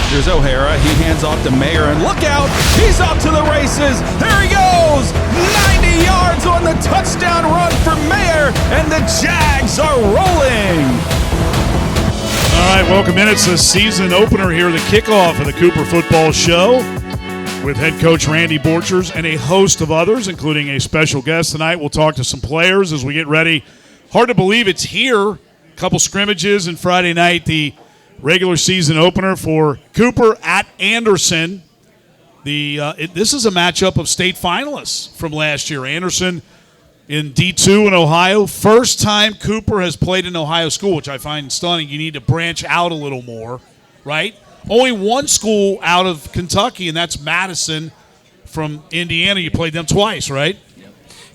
Here's O'Hara. He hands off to Mayer, and look out! He's off to the races. There he goes! 90 yards on the touchdown run for Mayer, and the Jags are rolling. All right, welcome in. It's the season opener here, the kickoff of the Cooper Football Show with head coach Randy Borchers and a host of others, including a special guest tonight. We'll talk to some players as we get ready. Hard to believe it's here. A couple scrimmages, and Friday night, the regular season opener for Cooper at Anderson. This is a matchup of state finalists from last year. Anderson in D2 in Ohio. First time Cooper has played in Ohio school, which I find stunning. You need to branch out a little more, right? Only one school out of Kentucky, and that's Madison from Indiana. You played them twice, right?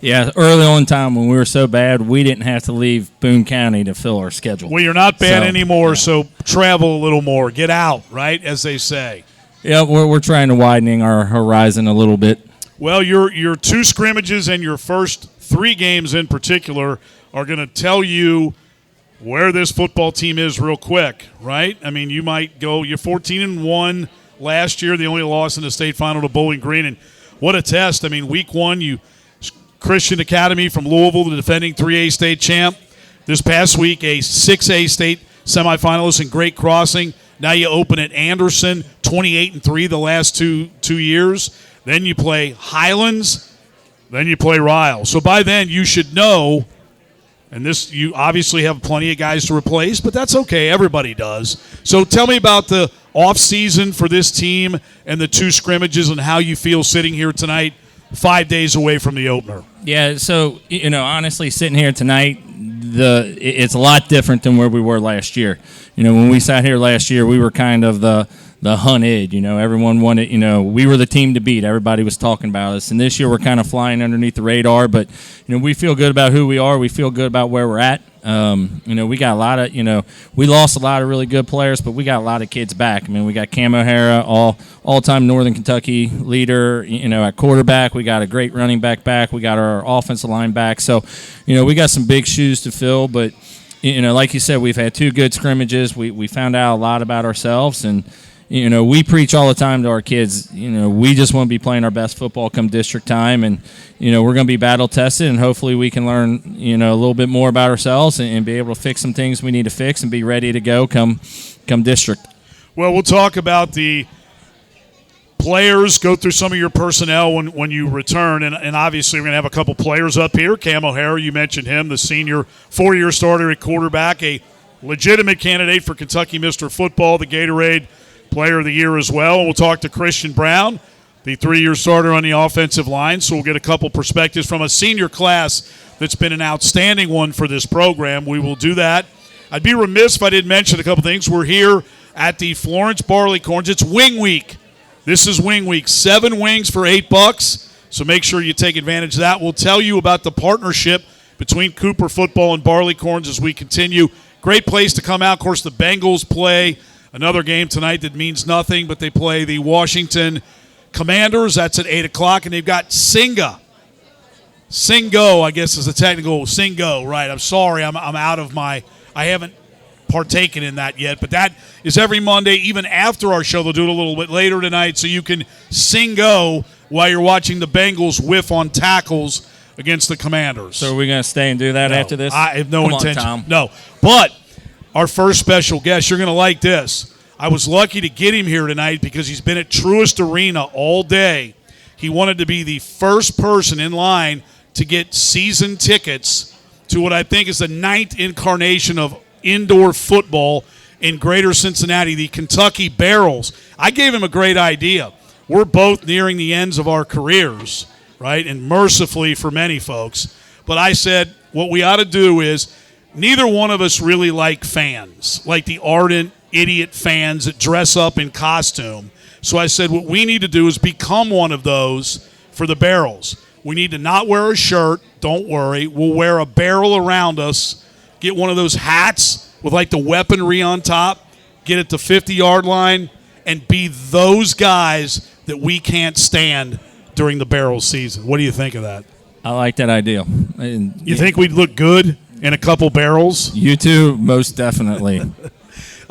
Yeah, early on in time when we were so bad, we didn't have to leave Boone County to fill our schedule. Well, you're not bad anymore, so travel a little more. Get out, right, as they say. Yeah, we're trying to widening our horizon a little bit. Well, your two scrimmages and your first three games in particular are going to tell you where this football team is real quick, right? I mean, you might go – you're 14-1 last year, the only loss in the state final to Bowling Green. And what a test. I mean, week one, you – Christian Academy from Louisville, the defending 3A state champ. This past week, a 6A state semifinalist in Great Crossing. Now you open at Anderson, 28-3 the last two years. Then you play Highlands. Then you play Ryle. So by then you should know, and this you obviously have plenty of guys to replace, but that's okay. Everybody does. So tell me about the offseason for this team and the two scrimmages and how you feel sitting here tonight 5 days away from the opener. Yeah, so, honestly, sitting here tonight, it's a lot different than where we were last year. When we sat here last year, we were kind of the hunted. Everyone wanted, we were the team to beat. Everybody was talking about us. And this year we're kind of flying underneath the radar. But, we feel good about who we are. We feel good about where we're at. We got a lot of, we lost a lot of really good players, but we got a lot of kids back. I mean, we got Cam O'Hara, all-time Northern Kentucky leader, at quarterback. We got a great running back. We got our offensive line back. So, we got some big shoes to fill. But, like you said, we've had two good scrimmages. We found out a lot about ourselves, and we preach all the time to our kids, we just want to be playing our best football come district time, and, we're going to be battle tested, and hopefully we can learn, a little bit more about ourselves and be able to fix some things we need to fix and be ready to go come district. Well, we'll talk about the players, go through some of your personnel when you return, and obviously we're going to have a couple players up here. Cam O'Hara, you mentioned him, the senior four-year starter at quarterback, a legitimate candidate for Kentucky Mr. Football, the Gatorade Player of the Year as well. We'll talk to Christian Brown, the 3-year starter on the offensive line, so we'll get a couple perspectives from a senior class that's been an outstanding one for this program. We will do that. I'd be remiss if I didn't mention a couple things. We're here at the Florence Barleycorns. It's Wing Week. This is Wing Week. 7 wings for $8, so make sure you take advantage of that. We'll tell you about the partnership between Cooper Football and Barleycorns as we continue. Great place to come out. Of course, the Bengals play another game tonight that means nothing, but they play the Washington Commanders. That's at 8 o'clock, and they've got Singo, I guess is the technical. Singo, right. I'm sorry. I'm out of my – I haven't partaken in that yet, but that is every Monday, even after our show. They'll do it a little bit later tonight, so you can Singo while you're watching the Bengals whiff on tackles against the Commanders. So are we going to stay and do that after this? I have no intention. Come on, Tom. No, but – our first special guest, you're going to like this. I was lucky to get him here tonight because he's been at Truist Arena all day. He wanted to be the first person in line to get season tickets to what I think is the 9th incarnation of indoor football in Greater Cincinnati, the Kentucky Barrels. I gave him a great idea. We're both nearing the ends of our careers, right, and mercifully for many folks. But I said what we ought to do is neither one of us really like fans, like the ardent idiot fans that dress up in costume. So I said what we need to do is become one of those for the Barrels. We need to not wear a shirt. Don't worry. We'll wear a barrel around us, get one of those hats with like the weaponry on top, get it to 50-yard line, and be those guys that we can't stand during the Barrel season. What do you think of that? I like that idea. You think we'd look good in a couple barrels? You too, most definitely.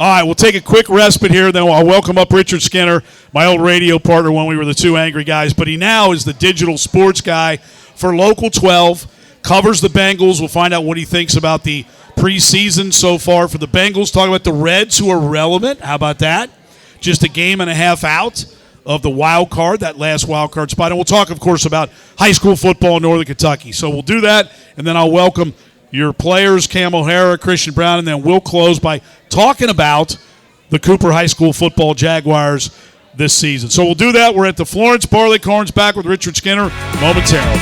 All right, we'll take a quick respite here, then I'll welcome up Richard Skinner, my old radio partner when we were the two angry guys. But he now is the digital sports guy for Local 12, covers the Bengals. We'll find out what he thinks about the preseason so far for the Bengals. Talk about the Reds, who are relevant. How about that? Just a game and a half out of the wild card, that last wild card spot. And we'll talk, of course, about high school football in Northern Kentucky. So we'll do that, and then I'll welcome your players, Cam O'Hara, Christian Brown, and then we'll close by talking about the Cooper High School football Jaguars this season. So we'll do that. We're at the Florence Barleycorns, back with Richard Skinner momentarily.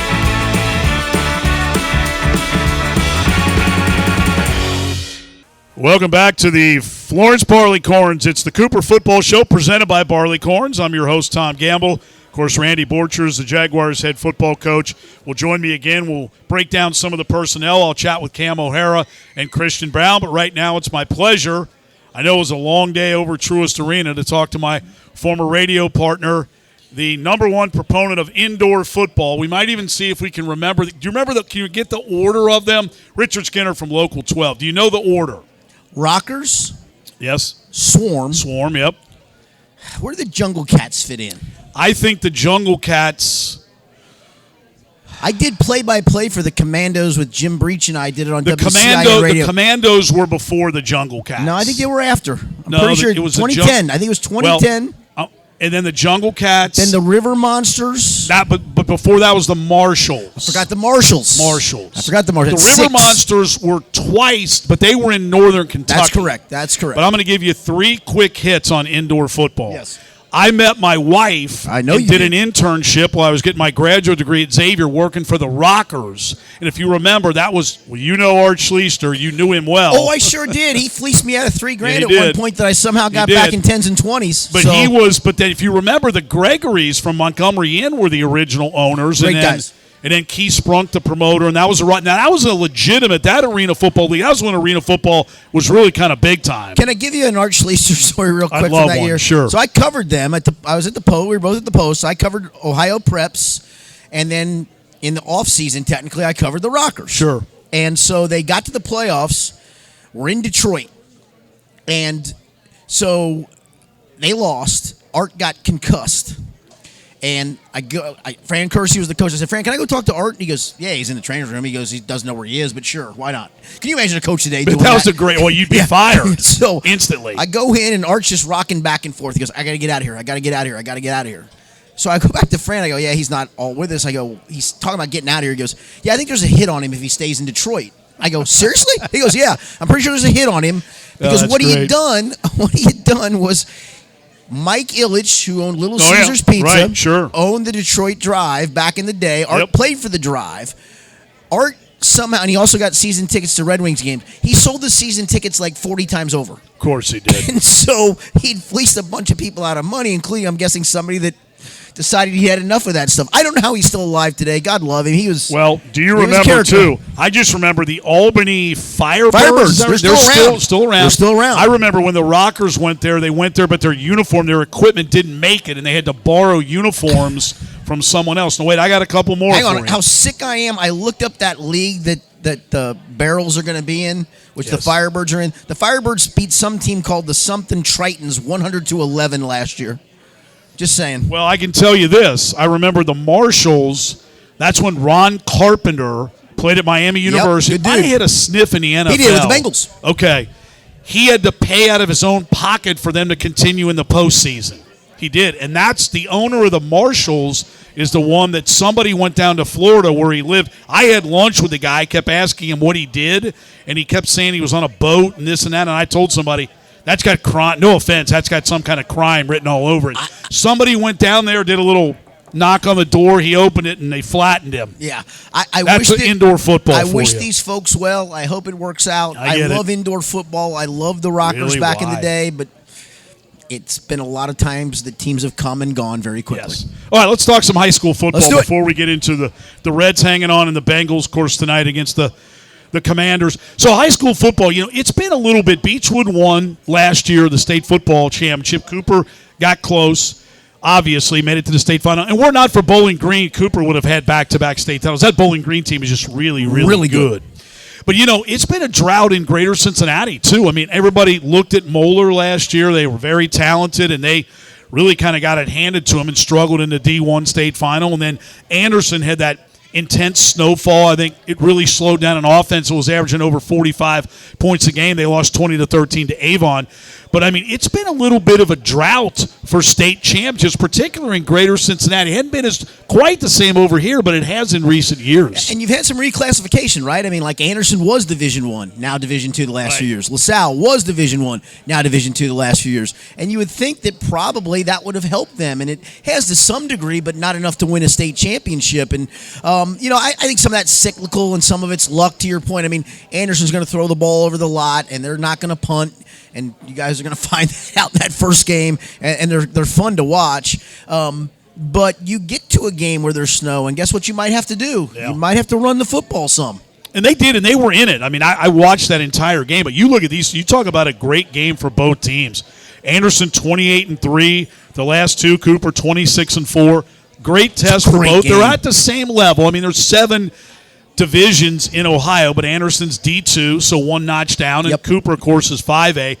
Welcome back to the Florence Barleycorns. It's the Cooper Football Show presented by Barleycorns. I'm your host, Tom Gamble. Of course, Randy Borchers, the Jaguars head football coach, will join me again. We'll break down some of the personnel. I'll chat with Cam O'Hara and Christian Brown. But right now, it's my pleasure. I know it was a long day over at Truist Arena to talk to my former radio partner, the number one proponent of indoor football. We might even see if we can remember. Do you remember can you get the order of them? Richard Skinner from Local 12. Do you know the order? Rockers. Yes. Swarm. Swarm, yep. Where do the Jungle Cats fit in? I think the Jungle Cats. I did play-by-play for the Commandos with Jim Breach, and I did it on WCIA radio. The Commandos were before the Jungle Cats. No, I think they were after. I'm pretty sure it was 2010. I think it was 2010. Well, and then the Jungle Cats. Then the River Monsters. But before that was the Marshalls. I forgot the Marshalls. I forgot the Marshalls. The River Monsters were twice, but they were in Northern Kentucky. That's correct. But I'm going to give you 3 quick hits on indoor football. Yes. I met my wife and did an internship while I was getting my graduate degree at Xavier working for the Rockers. And if you remember, that was, you know Art Schleister. You knew him well. Oh, I sure did. He fleeced me out of $3,000 at one point that I somehow got did. back in 10s and 20s. But then if you remember, the Gregories from Montgomery Inn were the original owners. Great guys. And then Keith Sprunk, the promoter, and that was a legitimate, that arena football league. That was when arena football was really kind of big time. Can I give you an Art Schleister story real quick from that year? Sure. So I covered them I was at the Post. We were both at the Post. So I covered Ohio Preps, and then in the off season, technically, I covered the Rockers. Sure. And so they got to the playoffs. We're in Detroit, and so they lost. Art got concussed. And Fran Kersey was the coach. I said, Fran, can I go talk to Art? And he goes, yeah, he's in the trainer's room. He goes, he doesn't know where he is, but sure, why not? Can you imagine a coach today doing that? That was a great, you'd be fired so instantly. I go in, and Art's just rocking back and forth. He goes, I got to get out of here. I got to get out of here. So I go back to Fran. I go, yeah, he's not all with us. I go, he's talking about getting out of here. He goes, yeah, I think there's a hit on him if he stays in Detroit. I go, seriously? He goes, yeah, I'm pretty sure there's a hit on him. Because what he had done was Mike Ilitch, who owned Little Caesars Pizza, right, sure, owned the Detroit Drive back in the day. Art played for the Drive. Art somehow, and he also got season tickets to Red Wings games. He sold the season tickets like 40 times over. Of course he did. And so he'd fleeced a bunch of people out of money, including, I'm guessing, somebody that decided he had enough of that stuff. I don't know how he's still alive today. God love him. He was. Well, do you remember too? I just remember the Albany Firebirds. They're still around. They're still around. I remember when the Rockers went there. They went there, but their equipment didn't make it, and they had to borrow uniforms from someone else. No, wait, I got a couple more. Hang on, how sick I am! I looked up that league that the Barrels are going to be in, which the Firebirds are in. The Firebirds beat some team called the something Tritons 100-11 last year. Just saying. Well, I can tell you this. I remember the Marshalls. That's when Ron Carpenter played at Miami University. Good dude. I had a sniff in the NFL. He did with the Bengals. Okay. He had to pay out of his own pocket for them to continue in the postseason. He did. And that's the owner of the Marshalls is the one that somebody went down to Florida where he lived. I had lunch with the guy. I kept asking him what he did, and he kept saying he was on a boat and this and that. And I told somebody, that's got crime. No offense. That's got some kind of crime written all over it. Somebody went down there, did a little knock on the door. He opened it, and they flattened him. Yeah. That's indoor football I wish these folks well. I hope it works out. I love indoor football. I love the Rockers back in the day, but it's been a lot of times that teams have come and gone very quickly. Yes. All right, let's talk some high school football before we get into the Reds hanging on and the Bengals, of course, tonight against the Commanders. So high school football, it's been a little bit. Beechwood won last year the state football championship. Cooper got close, obviously, made it to the state final. And were not for Bowling Green, Cooper would have had back-to-back state titles. That Bowling Green team is just really, really good. But, it's been a drought in Greater Cincinnati, too. I mean, everybody looked at Moeller last year. They were very talented, and they really kind of got it handed to them and struggled in the D1 state final. And then Anderson had that intense snowfall. I think it really slowed down an offense. It was averaging over 45 points a game. They lost 20-13 to Avon. But, I mean, it's been a little bit of a drought for state champions, particularly in Greater Cincinnati. It hadn't been quite the same over here, but it has in recent years. And you've had some reclassification, right? I mean, like Anderson was Division I, now Division II the last few years. LaSalle was Division I, now Division II the last few years. And you would think that probably that would have helped them. And it has to some degree, but not enough to win a state championship. And, I think some of that's cyclical and some of it's luck, to your point. I mean, Anderson's going to throw the ball over the lot, and they're not going to punt. And you guys are going to find out that first game, and they're fun to watch. But you get to a game where there's snow, and guess what you might have to do? Yeah. You might have to run the football some. And they did, and they were in it. I mean, I watched that entire game. But you look at these, you talk about a great game for both teams. Anderson 28-3, the last two. Cooper 26-4. Great test for both. Game. They're at the same level. I mean, there's 7 divisions in Ohio, but Anderson's D2, so one notch down, and Cooper, of course, is 5A.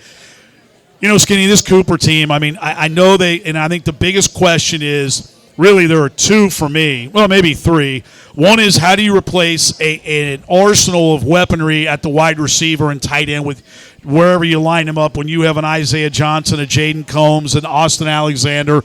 Skinny, this Cooper team, I mean, I know and I think the biggest question is, really there are 2 for me, well, maybe 3. One is, how do you replace an arsenal of weaponry at the wide receiver and tight end with wherever you line them up when you have an Isaiah Johnson, a Jaden Combs, an Austin Alexander,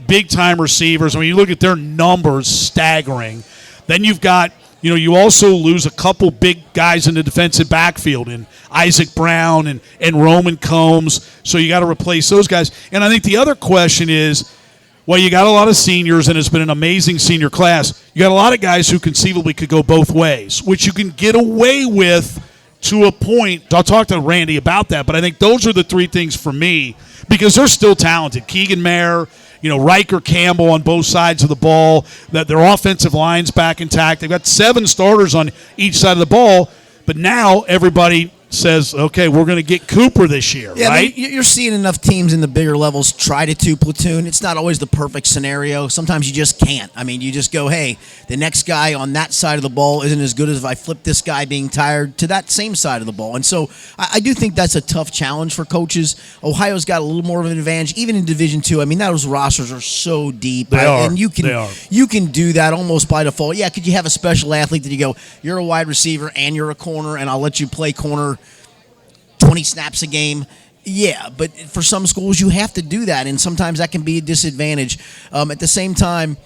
big-time receivers. I mean, you look at their numbers, staggering. Then you've got, you also lose a couple big guys in the defensive backfield, and Isaac Brown and Roman Combs, so you got to replace those guys. And I think the other question is, well, you got a lot of seniors, and it's been an amazing senior class. You got a lot of guys who conceivably could go both ways, which you can get away with to a point. I'll talk to Randy about that, but I think those are the 3 things for me, because they're still talented. Keegan Mayer, Riker, Campbell on both sides of the ball, that their offensive line's back intact. They've got 7 starters on each side of the ball, but now everybody says, okay, we're going to get Cooper this year, right? I mean, you're seeing enough teams in the bigger levels try to 2-platoon. It's not always the perfect scenario. Sometimes you just can't. I mean, you just go, hey, the next guy on that side of the ball isn't as good as if I flip this guy being tired to that same side of the ball. And so I do think that's a tough challenge for coaches. Ohio's got a little more of an advantage, even in Division II. I mean, those rosters are so deep. They are. And you can do that almost by default. Yeah, could you have a special athlete that you go, you're a wide receiver and you're a corner, and I'll let you play corner 20 snaps a game? Yeah, but for some schools you have to do that, and sometimes that can be a disadvantage. At the same time,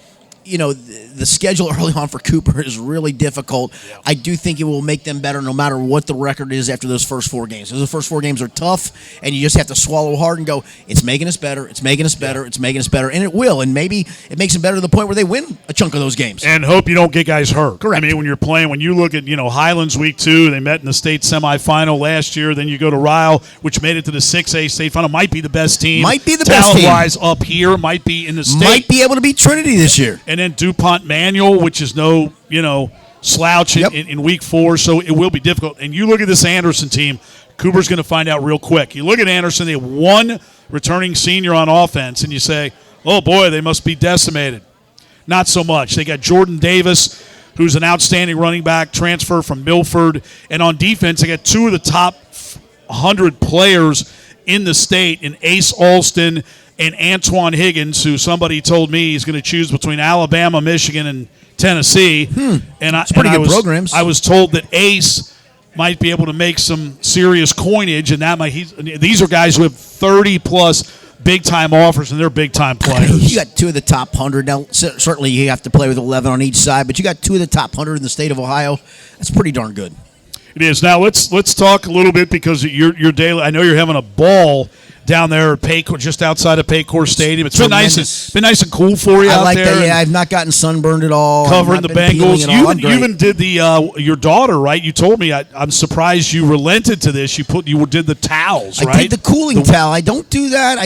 the schedule early on for Cooper is really difficult. Yeah. I do think it will make them better no matter what the record is after those first 4 games. Those first 4 games are tough, and you just have to swallow hard and go, it's making us better, it's making us better, it's making us better, and it will. And maybe it makes them better to the point where they win a chunk of those games. And hope you don't get guys hurt. Correct. I mean, when you're playing, when you look at, Highlands week 2, they met in the state semifinal last year. Then you go to Ryle, which made it to the 6A state final. Might be the best team. Might be the best team. Talent-wise up here. Might be in the state. Might be able to beat Trinity this year. And then DuPont Manual, which is no, slouch in week 4, so it will be difficult. And you look at this Anderson team, Cooper's going to find out real quick. You look at Anderson, they have 1 returning senior on offense, and you say, oh, boy, they must be decimated. Not so much. They got Jordan Davis, who's an outstanding running back, transfer from Milford. And on defense, they got 2 of the top 100 players in the state, in Ace Alston and Antoine Higgins, who somebody told me he's going to choose between Alabama, Michigan, and Tennessee. And programs. I was told that Ace might be able to make some serious coinage, and these are guys who have 30-plus big-time offers, and they're big-time players. You got 2 of the top 100. Now, certainly you have to play with 11 on each side, but you got 2 of the top 100 in the state of Ohio. That's pretty darn good. It is. Now, let's talk a little bit, because your daily, I know you're having a ball down there at Paycor, just outside of Paycor Stadium. It's been nice and cool for you out there. I like that. Yeah, I've not gotten sunburned at all. Covering the Bengals. You even did the your daughter, right? You told me. I'm surprised you relented to this. You did the towels, right? I did the cooling towel. I don't do that.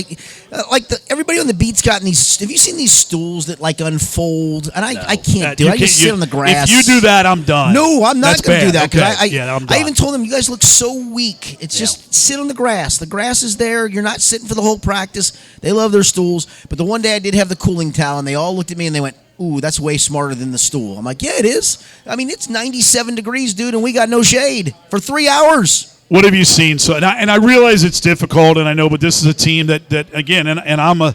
Everybody on the beat's gotten these. Have you seen these stools that unfold? And I can't do it. I just sit on the grass. If you do that, I'm done. No, I'm not going to do that. Okay. I'm done. I even told them, you guys look so weak. It's just sit on the grass. The grass is there. You're not sitting for the whole practice. They love their stools. But the one day I did have the cooling towel, and they all looked at me and they went, ooh, that's way smarter than the stool. I'm like, yeah, it is. I mean, it's 97 degrees, dude, and we got no shade for 3 hours. What have you seen? So, and I realize it's difficult, and I know, but this is a team that again, and I'm a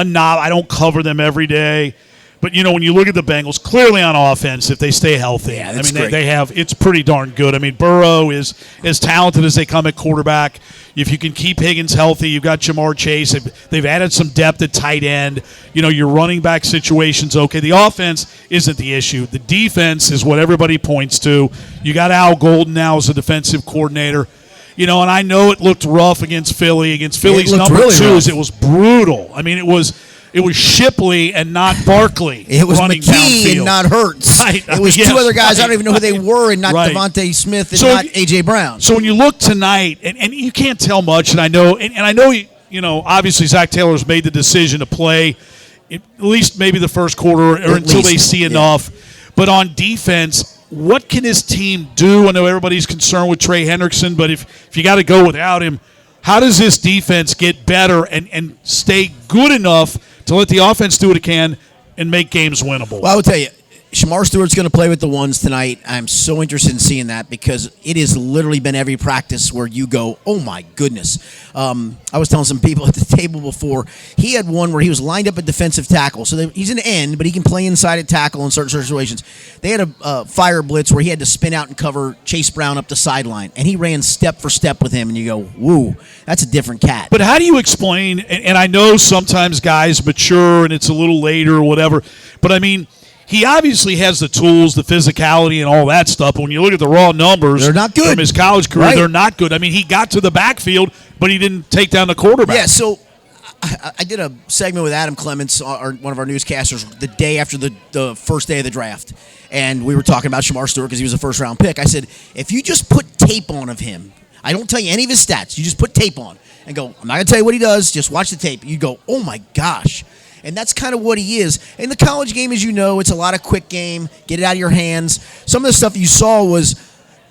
knob. I don't cover them every day. But, when you look at the Bengals, clearly on offense, if they stay healthy, yeah, I mean, they have – it's pretty darn good. I mean, Burrow is as talented as they come at quarterback. If you can keep Higgins healthy, you've got Jamar Chase. They've added some depth at tight end. Your running back situation's okay. The offense isn't the issue. The defense is what everybody points to. You got Al Golden now as a defensive coordinator. And I know it looked rough against Philly. Against Philly's number really 2 is it was brutal. I mean, it was Shipley and not Barkley. It was running McKee downfield. And not Hurts. Right. It was 2 other guys. I don't even know who they were, and not right. Devontae Smith and not A.J. Brown. So when you look tonight, and you can't tell much, and I know, and I know, obviously Zach Taylor's made the decision to play at least maybe the first quarter or until they see enough. But on defense, what can his team do? I know everybody's concerned with Trey Hendrickson, but if you got to go without him, how does this defense get better and stay good enough to let the offense do what it can and make games winnable? Well, I will tell you, Shamar Stewart's going to play with the ones tonight. I'm so interested in seeing that because it has literally been every practice where you go, oh, my goodness. I was telling some people at the table before, he had one where he was lined up at defensive tackle. So he's an end, but he can play inside at tackle in certain situations. They had a fire blitz where he had to spin out and cover Chase Brown up the sideline, and he ran step for step with him, and you go, woo, that's a different cat. But how do you explain, and I know sometimes guys mature and it's a little later or whatever, but I mean, he obviously has the tools, the physicality, and all that stuff. But when you look at the raw numbers they're not good. From his college career, right. They're not good. I mean, he got to the backfield, but he didn't take down the quarterback. Yeah, so I did a segment with Adam Clements, one of our newscasters, the day after the first day of the draft. And we were talking about Shamar Stewart because he was a first-round pick. I said, if you just put tape on of him, I don't tell you any of his stats. You just put tape on and go, I'm not going to tell you what he does. Just watch the tape. You go, oh, my gosh. And that's kind of what he is. In the college game, as you know, it's a lot of quick game, get it out of your hands. Some of the stuff you saw was,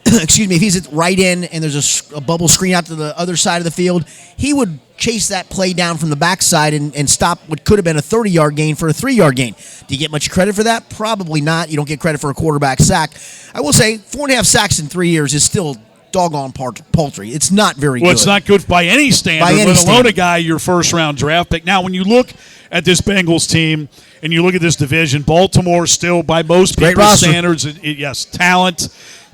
excuse me, if he's at right end and there's a bubble screen out to the other side of the field, he would chase that play down from the backside and stop what could have been a 30-yard gain for a 3-yard gain. Do you get much credit for that? Probably not. You don't get credit for a quarterback sack. I will say 4.5 sacks in 3 years is still doggone paltry. It's not very good. Well, it's not good by any standard, let alone a guy your first-round draft pick. Now, when you look at this Bengals team and you look at this division, Baltimore still, by most people's standards, yes, talent.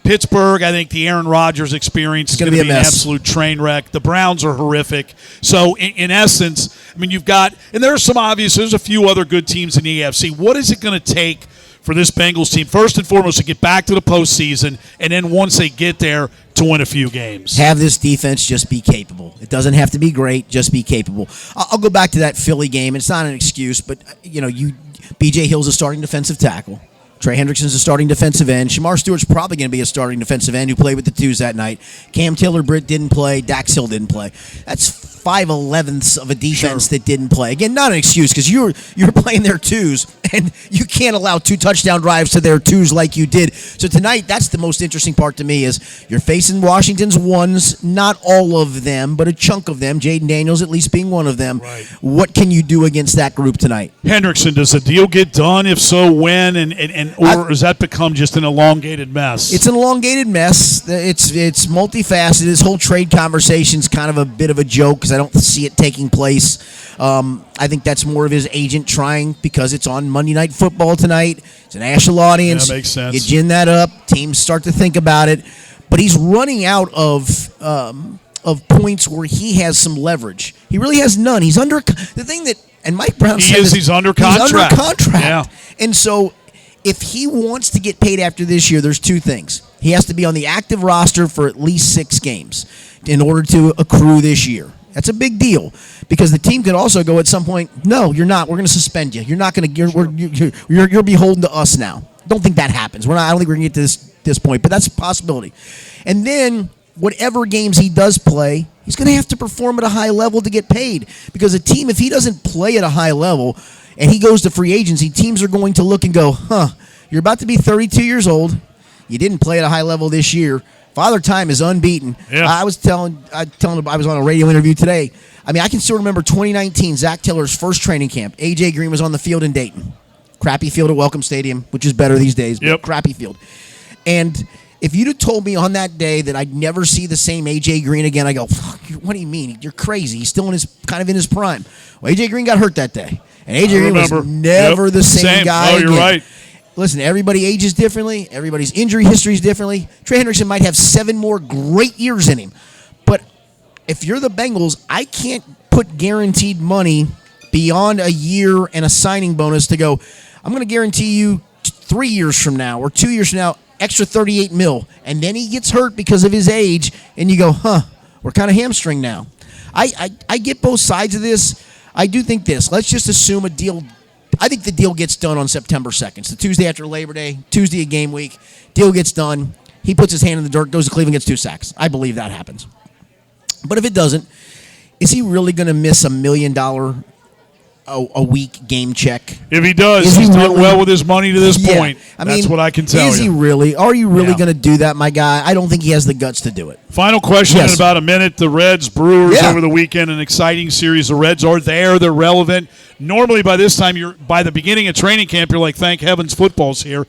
Pittsburgh, I think the Aaron Rodgers experience is going to be an absolute train wreck. The Browns are horrific. So, in essence, I mean, you've got – and there's a few other good teams in the AFC. What is it going to take for this Bengals team, first and foremost, to get back to the postseason, and then once they get there, to win a few games? Have this defense just be capable. It doesn't have to be great, just be capable. I'll go back to that Philly game. It's not an excuse, but B.J. Hill's a starting defensive tackle. Trey Hendrickson's a starting defensive end. Shamar Stewart's probably going to be a starting defensive end who played with the twos that night. Cam Taylor-Britt didn't play. Dax Hill didn't play. That's 5/11ths of a defense that didn't play. Again, not an excuse because you're playing their twos, and you can't allow 2 touchdown drives to their twos like you did. So tonight, that's the most interesting part to me is you're facing Washington's ones, not all of them, but a chunk of them, Jaden Daniels at least being one of them. Right. What can you do against that group tonight? Hendrickson, does the deal get done? If so, when? Or has that become just an elongated mess? It's an elongated mess. It's multifaceted. This whole trade conversation's kind of a bit of a joke because I don't see it taking place. I think that's more of his agent trying because it's on Monday Night Football tonight. It's a national audience. Yeah, makes sense. You gin that up. Teams start to think about it. But he's running out of points where he has some leverage. He really has none. He's under the thing that, and Mike Brown said he's under contract. He's under contract. Yeah. And so if he wants to get paid after this year, there's 2 things. He has to be on the active roster for at least 6 games in order to accrue this year. That's a big deal because the team could also go at some point, no, you're not. We're going to suspend you. You're not going to. You're beholden to us now. Don't think that happens. I don't think we're going to get to this point, but that's a possibility. And then whatever games he does play, he's going to have to perform at a high level to get paid because a team, if he doesn't play at a high level and he goes to free agency, teams are going to look and go, you're about to be 32 years old. You didn't play at a high level this year. Father Time is unbeaten. Yeah. I was on a radio interview today. I mean, I can still remember 2019, Zach Taylor's first training camp. A.J. Green was on the field in Dayton. Crappy field at Welcome Stadium, which is better these days, but Yep. crappy field. And if you'd have told me on that day that I'd never see the same A.J. Green again, I go, fuck, what do you mean? You're crazy. He's still in his prime. Well, A.J. Green got hurt that day. And A.J. Green was never the same guy Oh, you're again. right. Listen, everybody ages differently. Everybody's injury history is differently. Trey Hendrickson might have 7 more great years in him. But if you're the Bengals, I can't put guaranteed money beyond a year and a signing bonus to go, I'm going to guarantee you 3 years from now or 2 years from now, extra $38 million. And then he gets hurt because of his age, and you go, we're kind of hamstring now. I get both sides of this. I do think this. Let's just assume a deal. I think the deal gets done on September 2nd. It's the Tuesday after Labor Day, Tuesday of game week. Deal gets done. He puts his hand in the dirt, goes to Cleveland, gets 2 sacks. I believe that happens. But if it doesn't, is he really going to miss $1 million a week game check? If he does, he's done well with his money to this point. That's what I can tell you. Is he really? Are you really going to do that, my guy? I don't think he has the guts to do it. Final question in about a minute. The Reds, Brewers over the weekend, an exciting series. The Reds are there. They're relevant. Normally by this time, by the beginning of training camp, you're like, thank heavens football's here.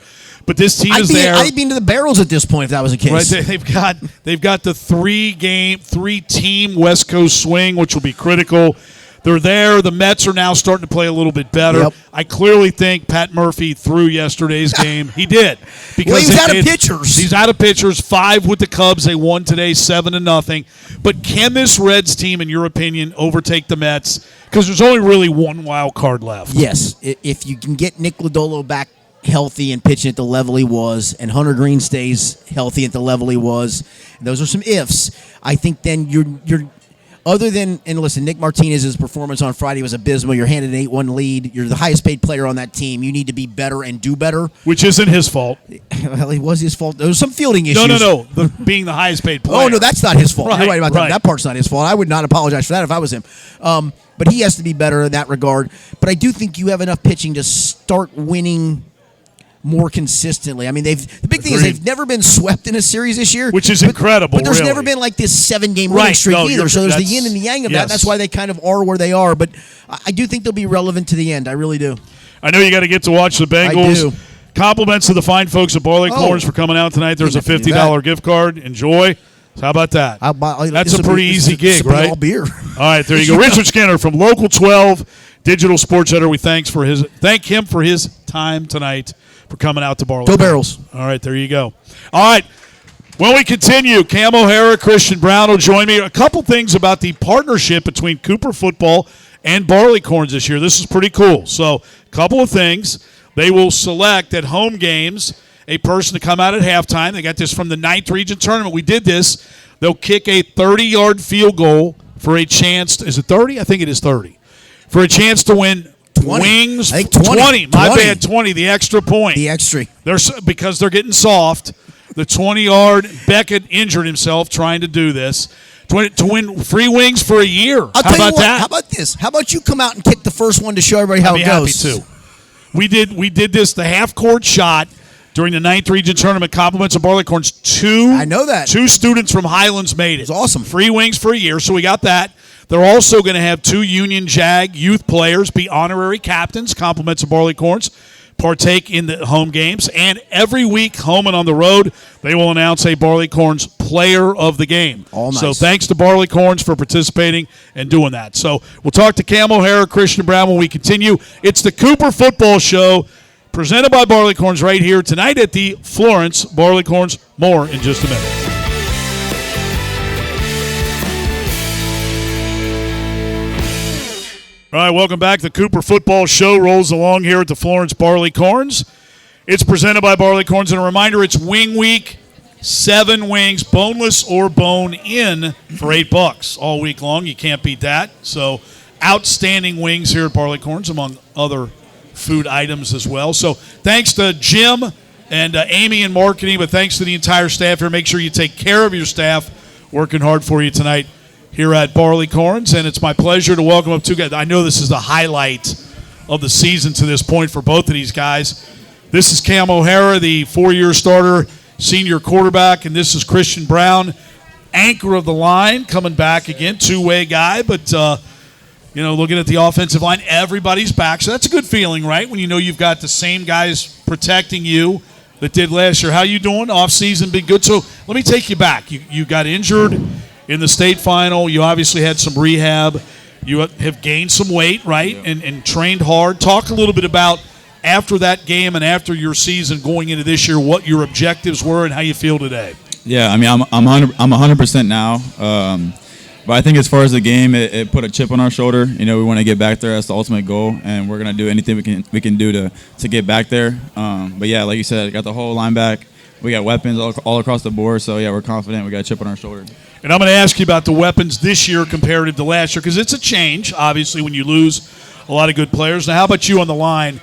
But this team is there. I'd be into the barrels at this point if that was the case. Right, they've got the 3-team West Coast swing, which will be critical. They're there. The Mets are now starting to play a little bit better. Yep. I clearly think Pat Murphy threw yesterday's game. He did. Because he was out of pitchers. He's out of pitchers. 5 with the Cubs. They won today 7-0. But can this Reds team, in your opinion, overtake the Mets? Because there's only really one wild card left. Yes. If you can get Nick Lodolo back healthy and pitching at the level he was, and Hunter Green stays healthy at the level he was, and those are some ifs, I think then you're other than, and listen, Nick Martinez's performance on Friday was abysmal. You're handed an 8-1 lead. You're the highest paid player on that team. You need to be better and do better. Which isn't his fault. Well, it was his fault. There was some fielding issues. No. Being the highest paid player. Oh, no, that's not his fault. Right, You're right about right. that. That part's not his fault. I would not apologize for that if I was him. But he has to be better in that regard. But I do think you have enough pitching to start winning more consistently. I mean, the big thing is they've never been swept in a series this year, which is incredible. But there's really. never been like this 7-game winning streak either. So there's the yin and the yang of that. That's why they kind of are where they are. But I do think they'll be relevant to the end. I really do. I know you got to get to watch the Bengals. I do. Compliments to the fine folks at Barleycorns for coming out tonight. There's a $50 gift card. Enjoy. So how about that? That's a pretty easy gig, right? All beer. All right, there you go. Richard Skinner from Local 12 Digital Sports Center. We thank him for his time tonight for coming out to Barleycorn. Go Barrels. All right, there you go. All right, when we continue, Cam O'Hara, Christian Brown will join me. A couple things about the partnership between Cooper Football and Barleycorns this year. This is pretty cool. So a couple of things. They will select at home games a person to come out at halftime. They got this from the 9th Region Tournament. We did this. They'll kick a 30-yard field goal for a chance. Is it 30? I think it is 30. For a chance to win 20. wings. I think 20. My bad, 20, the extra point. The extra. Because they're getting soft. The 20-yard, Beckett injured himself trying to do this. To win free wings for a year. How about that? How about this? How about you come out and kick the first one to show everybody how it goes? I'd be happy to. We did this, the half-court shot, during the 9th Region Tournament. Compliments of Barleycorns. I know that. 2 students from Highlands made it. It's awesome. Free wings for a year, so we got that. They're also going to have 2 Union Jag youth players be honorary captains. Compliments of Barleycorns. Partake in the home games. And every week, home and on the road, they will announce a Barleycorns player of the game. All nice. So thanks to Barleycorns for participating and doing that. So we'll talk to Cam O'Hara, Christian Brown when we continue. It's the Cooper Football Show presented by Barleycorns right here tonight at the Florence Barleycorns. More in just a minute. All right, welcome back. The Cooper Football Show rolls along here at the Florence Barleycorns. It's presented by Barleycorns. And a reminder, it's Wing Week. 7 wings, boneless or bone-in, for $8 all week long. You can't beat that. So outstanding wings here at Barleycorns, among other food items as well. So thanks to Jim and Amy in marketing, but thanks to the entire staff here. Make sure you take care of your staff, working hard for you tonight here at Barleycorns, and it's my pleasure to welcome up 2 guys. I know this is the highlight of the season to this point for both of these guys. This is Cam O'Hara, the 4-year starter, senior quarterback, and this is Christian Brown, anchor of the line, coming back again, 2-way guy, but looking at the offensive line, everybody's back. So that's a good feeling, right? When you know you've got the same guys protecting you that did last year. How you doing? Off-season been good. So let me take you back. You got injured in the state final. You obviously had some rehab. You have gained some weight, right, and trained hard. Talk a little bit about after that game and after your season going into this year, what your objectives were and how you feel today. Yeah, I mean, I'm 100% now. But I think as far as the game, it put a chip on our shoulder. We want to get back there. That's the ultimate goal, and we're gonna do anything we can do to get back there. But yeah, like you said, got the whole line back. We got weapons all across the board. So yeah, we're confident. We got a chip on our shoulder. And I'm going to ask you about the weapons this year comparative to last year because it's a change, obviously, when you lose a lot of good players. Now, how about you on the line?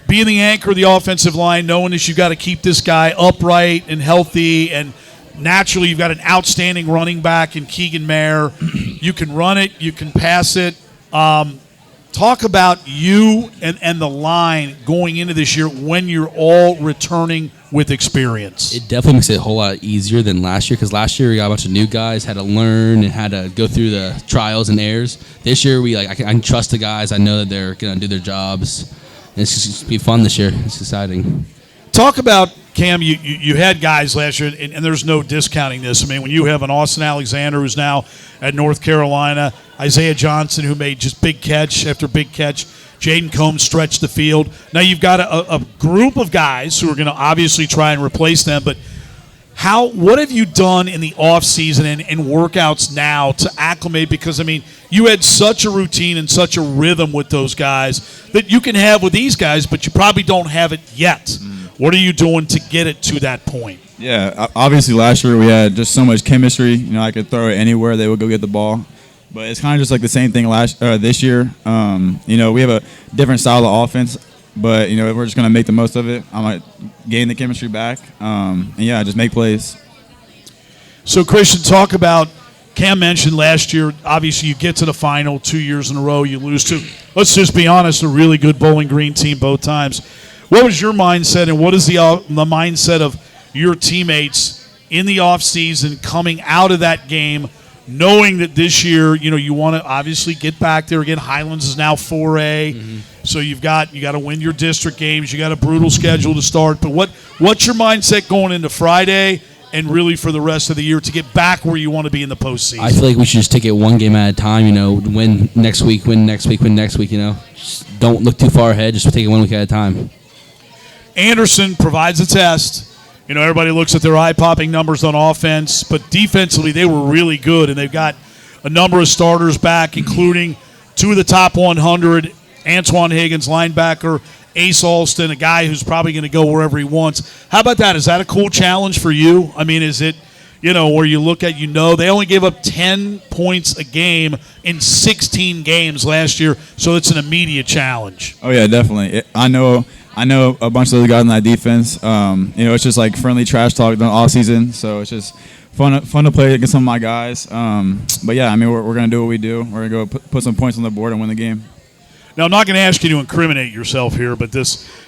Being the anchor of the offensive line, knowing that you've got to keep this guy upright and healthy, and naturally you've got an outstanding running back in Keegan Mayer. You can run it. You can pass it. Talk about you and the line going into this year when you're all returning with experience. It definitely makes it a whole lot easier than last year because last year we got a bunch of new guys, had to learn and had to go through the trials and errors. This year I can trust the guys. I know that they're going to do their jobs. And it's just going to be fun this year. It's exciting. Talk about, Cam, you had guys last year, and there's no discounting this. I mean, when you have an Austin Alexander who's now at North Carolina, Isaiah Johnson who made just big catch after big catch, Jaden Combs stretched the field. Now you've got a group of guys who are going to obviously try and replace them, but what have you done in the offseason and workouts now to acclimate? Because, I mean, you had such a routine and such a rhythm with those guys that you can have with these guys, but you probably don't have it yet. What are you doing to get it to that point? Yeah, obviously last year we had just so much chemistry. I could throw it anywhere. They would go get the ball. But it's kind of just like the same thing this year. We have a different style of offense, but, we're just going to make the most of it. I might gain the chemistry back. Just make plays. So, Christian, talk about, Cam mentioned last year, obviously you get to the final 2 years in a row, you lose to, let's just be honest, a really good Bowling Green team both times. What was your mindset, and what is the mindset of your teammates in the offseason coming out of that game, knowing that this year, you want to obviously get back there again? Highlands is now 4A, so you got to win your district games. You got a brutal schedule to start. But what's your mindset going into Friday and really for the rest of the year to get back where you want to be in the postseason? I feel like we should just take it one game at a time. Win next week, win next week, win next week. Just don't look too far ahead. Just take it 1 week at a time. Anderson provides a test. Everybody looks at their eye-popping numbers on offense, but defensively they were really good, and they've got a number of starters back, including two of the top 100, Antoine Higgins, linebacker, Ace Alston, a guy who's probably going to go wherever he wants. How about that? Is that a cool challenge for you? I mean, is it, where you look at, they only gave up 10 points a game in 16 games last year, so it's an immediate challenge. Oh, yeah, definitely. I know a bunch of those guys on that defense. It's just like friendly trash talk all season, so it's just fun to play against some of my guys. But yeah, I mean, we're going to do what we do. We're going to go put some points on the board and win the game. Now, I'm not going to ask you to incriminate yourself here, but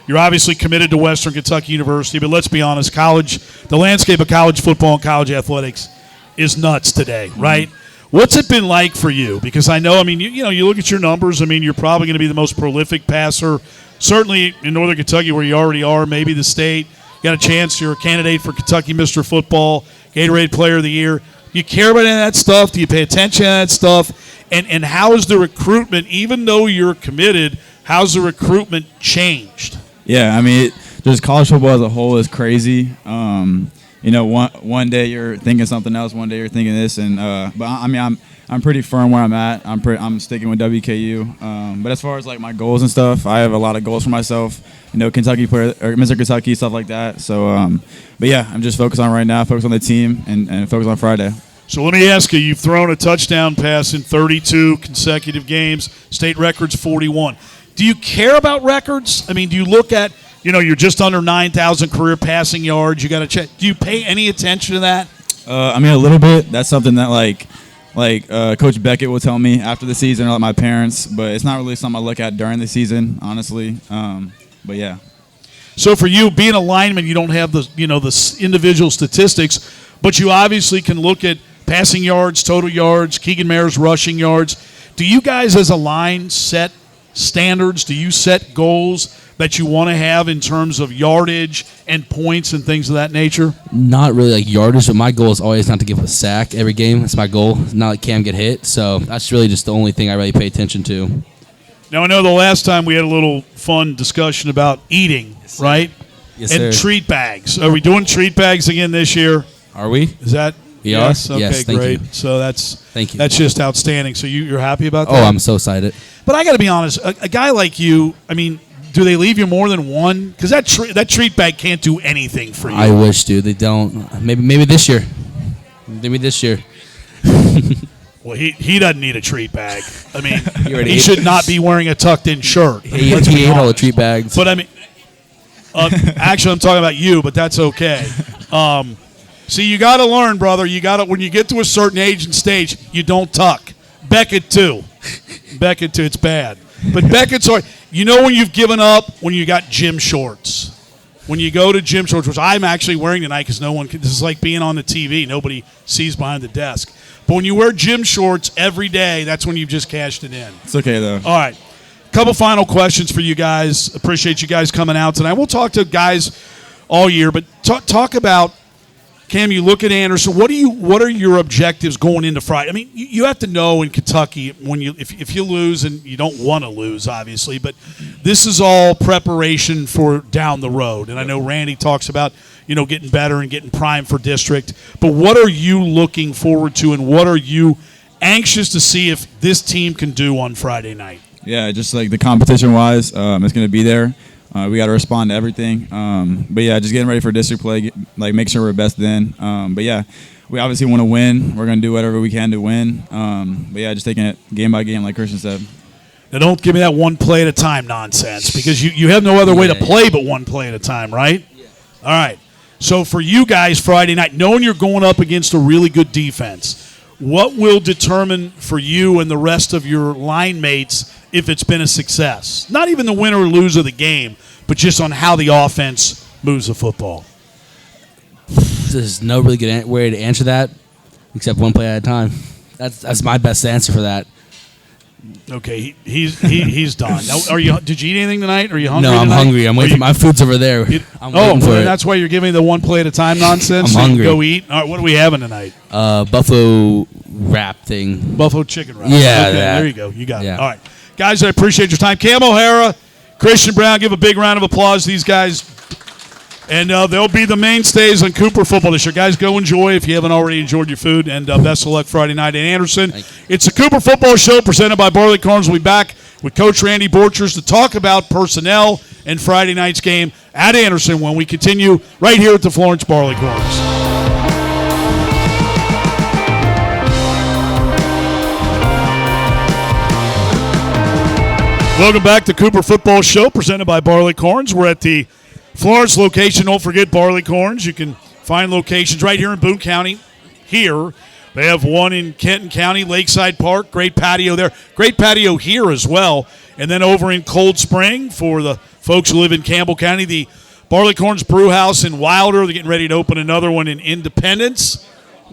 you're obviously committed to Western Kentucky University, but let's be honest, the landscape of college football and college athletics is nuts today, right? What's it been like for you? Because I know, I mean, you look at your numbers, I mean, you're probably going to be the most prolific passer, certainly in Northern Kentucky where you already are, maybe the state. You got a chance, you're a candidate for Kentucky Mr. Football, Gatorade Player of the Year. Do you care about any of that stuff? Do you pay attention to that stuff? And how is the recruitment, even though you're committed, how's the recruitment changed? Yeah, I mean, just college football as a whole is crazy. One day you're thinking something else, one day you're thinking this, and but I mean, I'm pretty firm where I'm at. I'm sticking with WKU. But as far as like my goals and stuff, I have a lot of goals for myself. Kentucky player or Mr. Kentucky, stuff like that. So, but yeah, I'm just focused on right now, focus on the team, and focus on Friday. So let me ask you, you've thrown a touchdown pass in 32 consecutive games, state record's 41. Do you care about records? I mean, do you look at, you're just under 9,000 career passing yards, you got to check. Do you pay any attention to that? I mean, a little bit. That's something that like Coach Beckett will tell me after the season, or like my parents, but it's not really something I look at during the season, honestly. But yeah. So for you, being a lineman, you don't have the individual statistics, but you obviously can look at passing yards, total yards, Keegan Mayer's rushing yards. Do you guys as a line set standards? Do you set goals that you want to have in terms of yardage and points and things of that nature? Not really like yardage, but my goal is always not to give a sack every game. That's my goal. Not let Cam get hit. So that's really just the only thing I really pay attention to. Now, I know the last time we had a little fun discussion about eating, right? Yes, and sir. treat bags. Are we doing treat bags again this year? Are we? Is that? We yes? are? Okay, Yes, thank great. you. So that's just outstanding. So you're happy about that? Oh, I'm so excited. But I got to be honest, a guy like you, I mean, do they leave you more than one? Because that treat bag can't do anything for you. I wish, dude. They don't. Maybe this year. Maybe this year. Well, he doesn't need a treat bag. I mean, already he ate. should not be wearing a tucked-in shirt. He Let's be ate all the honest. treat bags. But I mean, actually, I'm talking about you, but that's okay. See, you got to learn, brother. You got to when you get to a certain age and stage, you don't tuck. Beckett too. It's bad. But Beckett's hard. You know when you've given up when you got gym shorts. When you go to gym shorts, which I'm actually wearing tonight because no one can. This is like being on the TV. Nobody sees behind the desk. But when you wear gym shorts every day, that's when you've just cashed it in. It's okay, though. All right. Couple final questions for you guys. Appreciate you guys coming out tonight. We'll talk to guys all year, but talk about, Cam, you look at Anderson. What are your objectives going into Friday? I mean, you have to know in Kentucky when if you lose, and you don't want to lose, obviously, but this is all preparation for down the road. And I know Randy talks about, getting better and getting primed for district. But what are you looking forward to, and what are you anxious to see if this team can do on Friday night? Yeah, just like the competition-wise, it's going to be there. We got to respond to everything. But, yeah, just getting ready for district play, make sure we're best then. But, yeah, we obviously want to win. We're going to do whatever we can to win. But, yeah, just taking it game by game, like Christian said. Now, don't give me that one play at a time nonsense because you have no other way to play but one play at a time, right? Yeah. All right. So, for you guys Friday night, knowing you're going up against a really good defense, what will determine for you and the rest of your line mates if it's been a success? Not even the win or lose of the game, but just on how the offense moves the football. There's no really good way to answer that except one play at a time. That's my best answer for that. Okay, he's done. Now, did you eat anything tonight? Are you hungry? No, I'm tonight? hungry. I'm waiting. My food's over there. I'm waiting for it. That's why you're giving me the one play at a time nonsense. I'm so hungry. Go eat. All right, what are we having tonight? Buffalo wrap thing. Buffalo chicken wrap. Yeah, okay, that. there you go. You got it. Yeah. All right, guys, I appreciate your time. Cam O'Hara, Christian Brown, give a big round of applause to these guys. And they'll be the mainstays on Cooper football this year. Guys, go enjoy if you haven't already enjoyed your food. And best of luck Friday night in Anderson. It's the Cooper Football Show presented by Barleycorn. We'll be back with Coach Randy Borchers to talk about personnel and Friday night's game at Anderson when we continue right here at the Florence Barleycorns. Welcome back to Cooper Football Show presented by Barleycorns. We're at the Florence location. Don't forget Barleycorns. You can find locations right here in Boone County. Here, they have one in Kenton County, Lakeside Park. Great patio there. Great patio here as well. And then over in Cold Spring for the folks who live in Campbell County, the Barleycorns Brew House in Wilder. They're getting ready to open another one in Independence.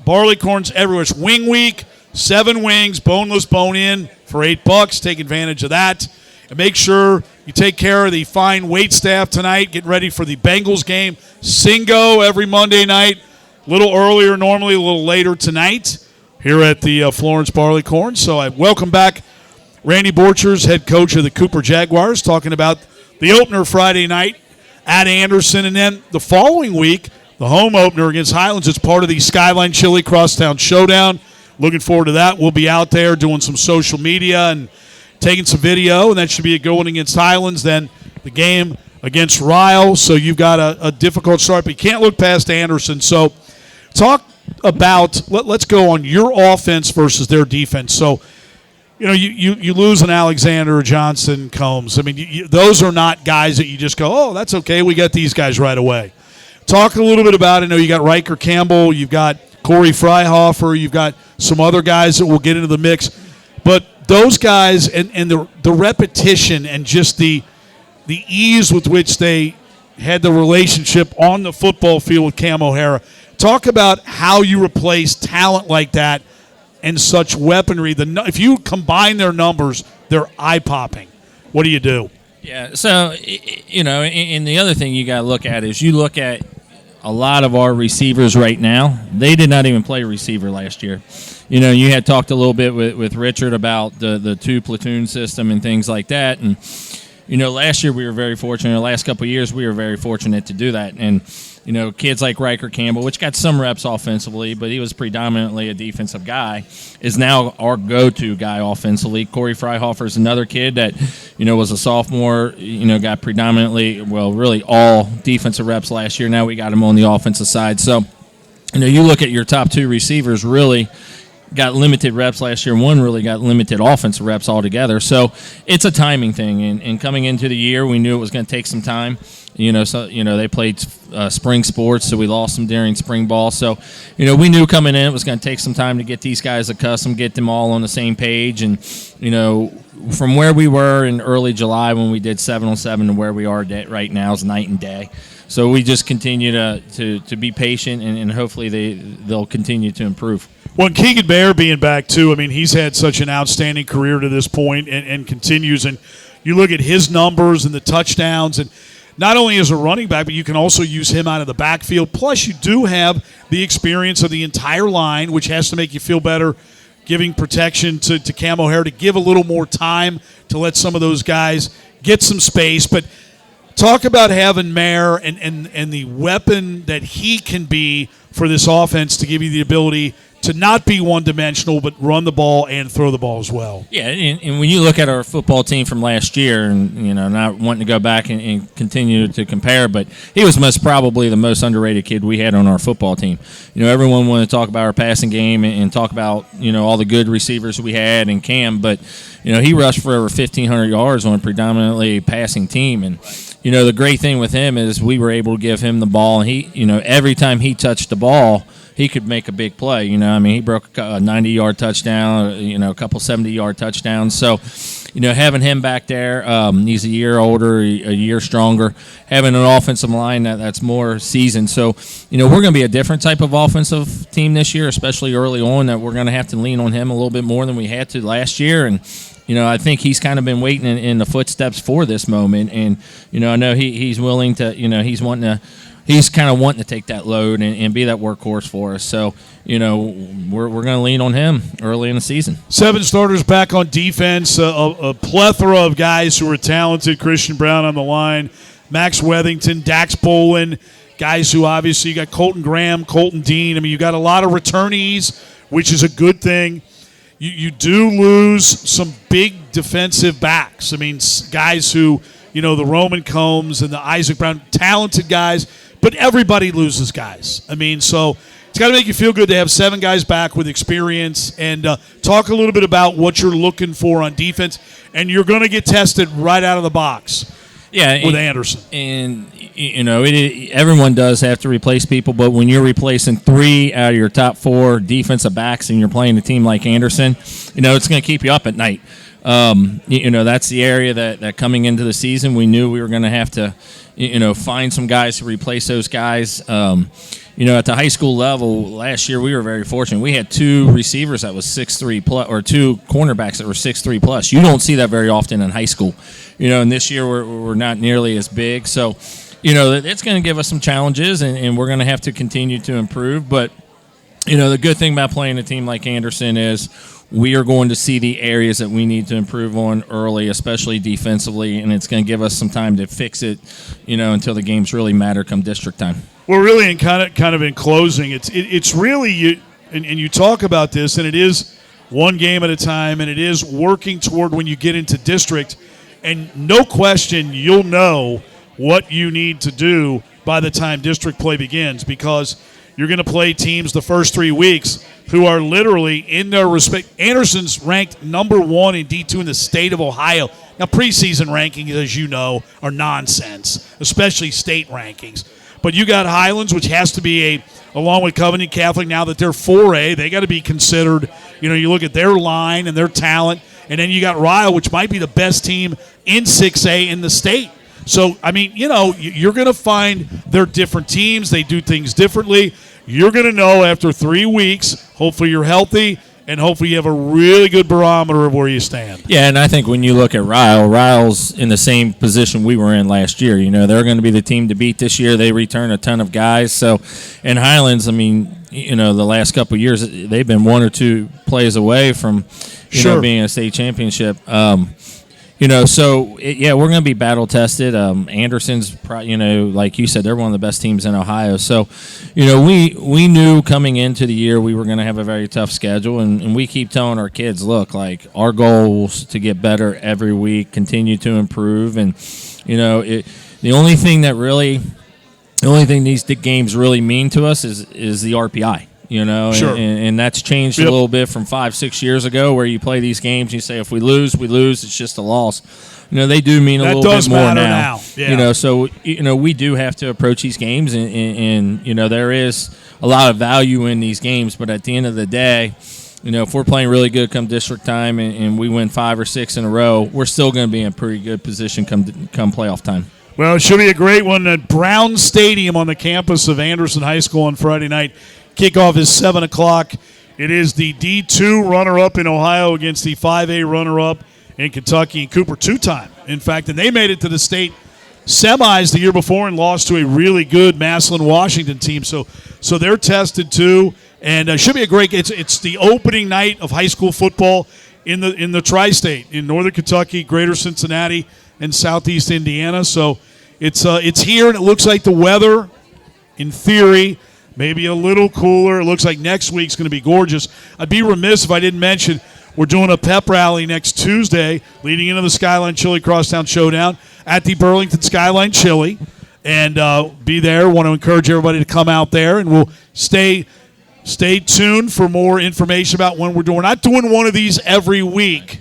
Barleycorns everywhere. It's Wing Week. 7 wings, boneless, bone-in for $8. Take advantage of that. And make sure you take care of the fine wait staff tonight. Getting ready for the Bengals game. Singo every Monday night. A little earlier normally, a little later tonight here at the Florence Barleycorn. So I welcome back Randy Borchers, head coach of the Cooper Jaguars, talking about the opener Friday night at Anderson. And then the following week, the home opener against Highlands. It's part of the Skyline Chili Crosstown Showdown. Looking forward to that. We'll be out there doing some social media and taking some video, and that should be a good one against Highlands. Then the game against Ryle. So you've got a difficult start, but you can't look past Anderson. So talk about, let's go on your offense versus their defense. So, you lose an Alexander, Johnson, Combs. I mean, those are not guys that you just go, oh, that's okay. We got these guys right away. Talk a little bit about it. I know you got Riker Campbell. You've got Corey Freihofer. You've got some other guys that will get into the mix. But those guys and the repetition and just the ease with which they had the relationship on the football field with Cam O'Hara. Talk about how you replace talent like that and such weaponry. If you combine their numbers, they're eye-popping. What do you do? Yeah, so, and the other thing you got to look at is you look at a lot of our receivers right now. They did not even play receiver last year. You had talked a little bit with Richard about the two platoon system and things like that. And, last year we were very fortunate. The last couple of years we were very fortunate to do that. And, kids like Riker Campbell, which got some reps offensively, but he was predominantly a defensive guy, is now our go-to guy offensively. Corey Freihofer is another kid that, was a sophomore, got predominantly, really all defensive reps last year. Now we got him on the offensive side. So, you look at your top two receivers really got limited reps last year. One really got limited offensive reps altogether. So it's a timing thing. And coming into the year, we knew it was going to take some time. They played spring sports, so we lost them during spring ball. So, we knew coming in it was going to take some time to get these guys accustomed, get them all on the same page. And, from where we were in early July when we did 7-on-7 to where we are right now is night and day. So we just continue to be patient, and hopefully they'll continue to improve. Well, Keegan Bear being back, too, he's had such an outstanding career to this point and continues. And you look at his numbers and the touchdowns, and not only as a running back, but you can also use him out of the backfield. Plus, you do have the experience of the entire line, which has to make you feel better, giving protection to Cam O'Hara to give a little more time to let some of those guys get some space. But talk about having Mayer and the weapon that he can be for this offense to give you the ability to not be one-dimensional, but run the ball and throw the ball as well. Yeah, and when you look at our football team from last year, and not wanting to go back and continue to compare, but he was probably the most underrated kid we had on our football team. Everyone wanted to talk about our passing game and talk about all the good receivers we had and Cam, but he rushed for over 1,500 yards on a predominantly passing team, and the great thing with him is we were able to give him the ball, and he every time he touched the ball, he could make a big play. He broke a 90-yard touchdown, a couple 70-yard touchdowns. So, having him back there, he's a year older, a year stronger, having an offensive line that's more seasoned. So, we're going to be a different type of offensive team this year, especially early on, that we're going to have to lean on him a little bit more than we had to last year. And, I think he's kind of been waiting in the footsteps for this moment. And, I know he's willing to, he's kind of wanting to take that load and be that workhorse for us. So, we're going to lean on him early in the season. 7 starters back on defense, a plethora of guys who are talented. Christian Brown on the line, Max Wethington, Dax Bolin, guys who obviously you got Colton Graham, Colton Dean. You got a lot of returnees, which is a good thing. You do lose some big defensive backs. Guys who, the Roman Combs and the Isaac Brown, talented guys, but everybody loses guys. So it's got to make you feel good to have 7 guys back with experience, and talk a little bit about what you're looking for on defense. And you're going to get tested right out of the box. Yeah, with Anderson. And, everyone does have to replace people, but when you're replacing 3 out of your top 4 defensive backs and you're playing a team like Anderson, it's going to keep you up at night. That's the area that coming into the season we knew we were going to have to, find some guys to replace those guys. At the high school level last year, we were very fortunate. We had 2 receivers that was 6'3 plus, or 2 cornerbacks that were 6'3 plus. You don't see that very often in high school. And this year we're not nearly as big. So, it's going to give us some challenges, and we're going to have to continue to improve. But, the good thing about playing a team like Anderson is we are going to see the areas that we need to improve on early, especially defensively, and it's going to give us some time to fix it, until the games really matter come district time. Well, really, in kind of in closing, it's really and you talk about this, and it is one game at a time, and it is working toward when you get into district, and no question you'll know what you need to do by the time district play begins, because you're going to play teams the first 3 weeks who are literally in their respect. Anderson's ranked number 1 in D2 in the state of Ohio. Now, preseason rankings, as you know, are nonsense, especially state rankings. But you got Highlands, which has to be along with Covenant Catholic, now that they're 4A, they got to be considered. You look at their line and their talent, and then you got Ryle, which might be the best team in 6A in the state. So, you're going to find they're different teams. They do things differently. You're going to know after 3 weeks, hopefully you're healthy, and hopefully you have a really good barometer of where you stand. Yeah, and I think when you look at Ryle's in the same position we were in last year. You know, they're going to be the team to beat this year. They return a ton of guys. So, in Highlands, I mean, you know, the last couple of years, they've been 1 or 2 plays away from, you know, being a state championship. You know, so, we're going to be battle-tested. Anderson's, you know, like you said, they're one of the best teams in Ohio. So, you know, we knew coming into the year we were going to have a very tough schedule, and we keep telling our kids, look, like, our goal is to get better every week, continue to improve. And, you know, the only thing these games really mean to us is the RPI. You know, and that's changed a little bit from 5-6 years ago, where you play these games, you say if we lose, it's just a loss. You know, they do mean a little bit more now. Yeah. You know, so you know we do have to approach these games, and you know there is a lot of value in these games, but at the end of the day, you know, if we're playing really good come district time and we win 5 or 6 in a row, we're still going to be in pretty good position come playoff time. Well, it should be a great one at Brown Stadium on the campus of Anderson High School on Friday night. Kickoff is 7 o'clock. It is the D2 runner-up in Ohio against the 5A runner-up in Kentucky, and Cooper 2-time, in fact. And they made it to the state semis the year before and lost to a really good Massillon-Washington team. So they're tested too, and it should be a great game. It's the opening night of high school football in the tri-state, in northern Kentucky, greater Cincinnati, and southeast Indiana. So it's here, and it looks like the weather, in theory, maybe a little cooler. It looks like next week's going to be gorgeous. I'd be remiss if I didn't mention we're doing a pep rally next Tuesday leading into the Skyline Chili Crosstown Showdown at the Burlington Skyline Chili. And be there. Want to encourage everybody to come out there, and we'll stay tuned for more information about when we're doing. We're not doing one of these every week,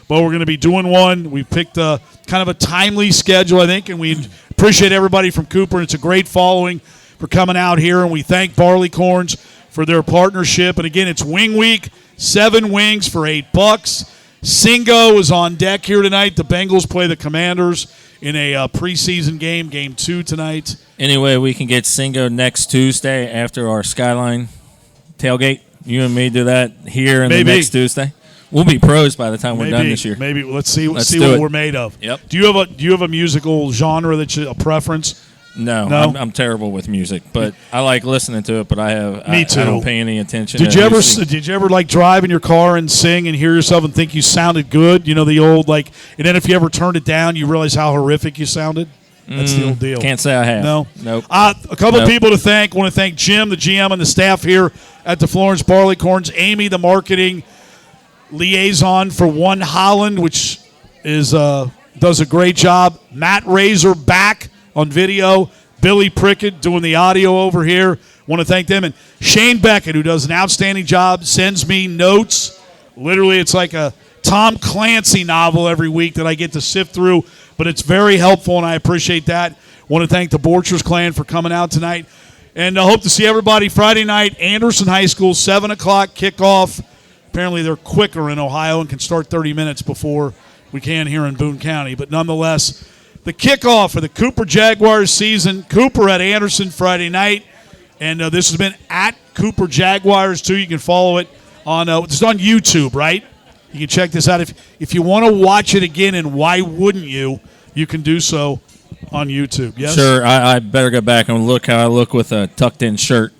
but we're going to be doing one. We picked a kind of a timely schedule, I think, and we appreciate everybody from Cooper. It's a great following for coming out here, and we thank Barleycorns for their partnership. And again, it's Wing Week, 7 wings for $8. Singo is on deck here tonight. The Bengals play the Commanders in a preseason game, Game 2 tonight. Anyway, we can get Singo next Tuesday after our Skyline tailgate. You and me do that here the next Tuesday. We'll be pros by the time we're done this year. Maybe let's see what we're made of. Yep. Do you have a musical genre a preference? No? I'm terrible with music, but I like listening to it. But Me too. I don't pay any attention. Did you ever like drive in your car and sing and hear yourself and think you sounded good? You know, the old and then if you ever turned it down, you realize how horrific you sounded. That's the old deal. Can't say I have. No. Nope. A couple of people to thank. Want to thank Jim, the GM, and the staff here at the Florence Barleycorns. Amy, the marketing liaison for One Holland, which does a great job. Matt Razor back on video. Billy Prickett doing the audio over here. Want to thank them. And Shane Beckett, who does an outstanding job, sends me notes. Literally, it's like a Tom Clancy novel every week that I get to sift through, but it's very helpful, and I appreciate that. Want to thank the Borchers clan for coming out tonight. And I hope to see everybody Friday night, Anderson High School, 7 o'clock kickoff. Apparently they're quicker in Ohio and can start 30 minutes before we can here in Boone County. But nonetheless, the kickoff for the Cooper Jaguars season. Cooper at Anderson Friday night. And this has been at Cooper Jaguars, too. You can follow it on it's on YouTube, right? You can check this out. If you want to watch it again, and why wouldn't you, you can do so on YouTube. Yes? Sure. I better go back and look how I look with a tucked-in shirt.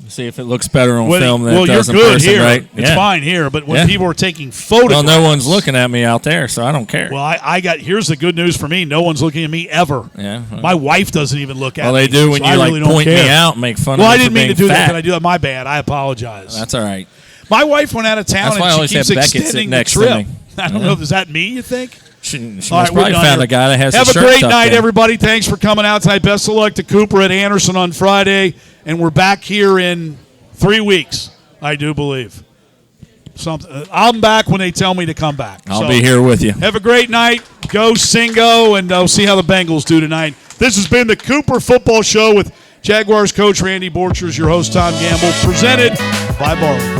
See if it looks better on film than it does in person, here. right? It's fine here, but when people are taking photographs. Well, no one's looking at me out there, so I don't care. Well, here's the good news for me. No one's looking at me ever. Yeah. My wife doesn't even look at me. Well, they do when you really point me out and make fun of me. Well, I didn't mean to do fat. that. Did I do that? My bad. I apologize. That's all right. My wife went out of town, That's why I and always she keeps have Beckett extending sitting the next trip. to me. I don't know. Is that me, you think? She must All right, probably found a guy that has Have a a shirt great tucked night, in. everybody. Thanks for coming out tonight. Best of luck to Cooper at Anderson on Friday, and we're back here in 3 weeks, I do believe. I'm back when they tell me to come back. I'll be here with you. Have a great night. Go Singo, and we'll see how the Bengals do tonight. This has been the Cooper Football Show with Jaguars coach Randy Borchers, your host Tom Gamble, presented by Barley.